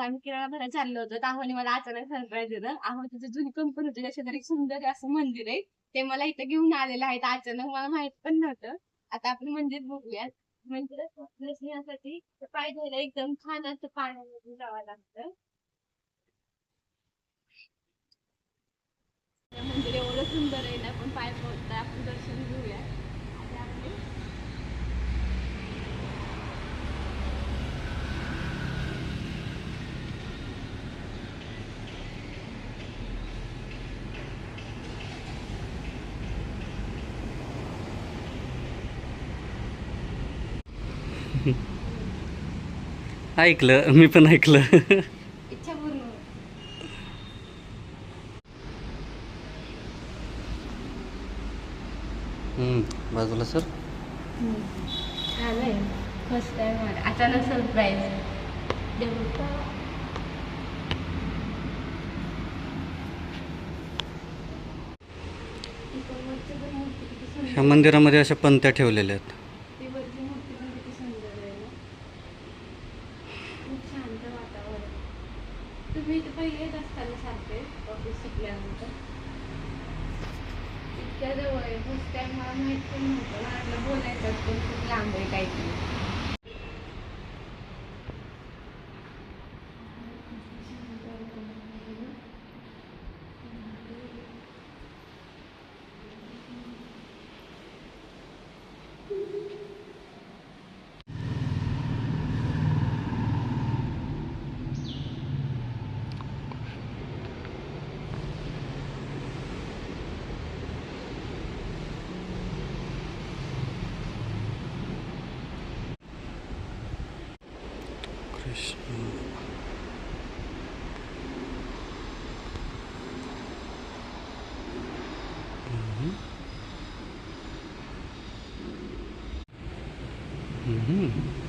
आम्ही किराणा भरायला चाललो होतो. तर आहोने मला अचानक सरप्राईज दिलं. आहो तिची जुनी कंपनी होती, त्याच्या शेजारी एक सुंदर असं मंदिर आहे. ते मला इथं घेऊन आलेलं आहे. तर अचानक मला माहित पण नव्हतं. आता आपण मंदिर बघूयात. मंदिरात दर्शनासाठी पाय धुवायला एकदम छान असं पाण्यामधून जावं लागतं. ते मंदिर एवढं सुंदर आहे ना, पण पाय पडताय आपण दर्शन घेऊया. आता आपले ऐकलं, मी पण ऐकलं. इच्छा पूर्ण होईल. बाजूला सर. छान आहे. फर्स्ट टाइम अचानक सरप्राईज देऊ का? इथं वरची पण मूर्ती किती ह्या सुंदर आहे. मंदिरामध्ये अशा पंत्या ठेवलेल्या आहेत. ती वरची मूर्ती पण किती सुंदर आहे ना. खूप शांत वातावरण. तुम्ही इथे पहिले येत असताना सारखे ऑफिस सुटल्यानंतर इतक्या जवळ आहे. फर्स्ट टाइम मला माहित पण नव्हतं. मला वाटलं बोलायचं पण खूप लांब आहे काहीतरी. कृष्ण. हम्म.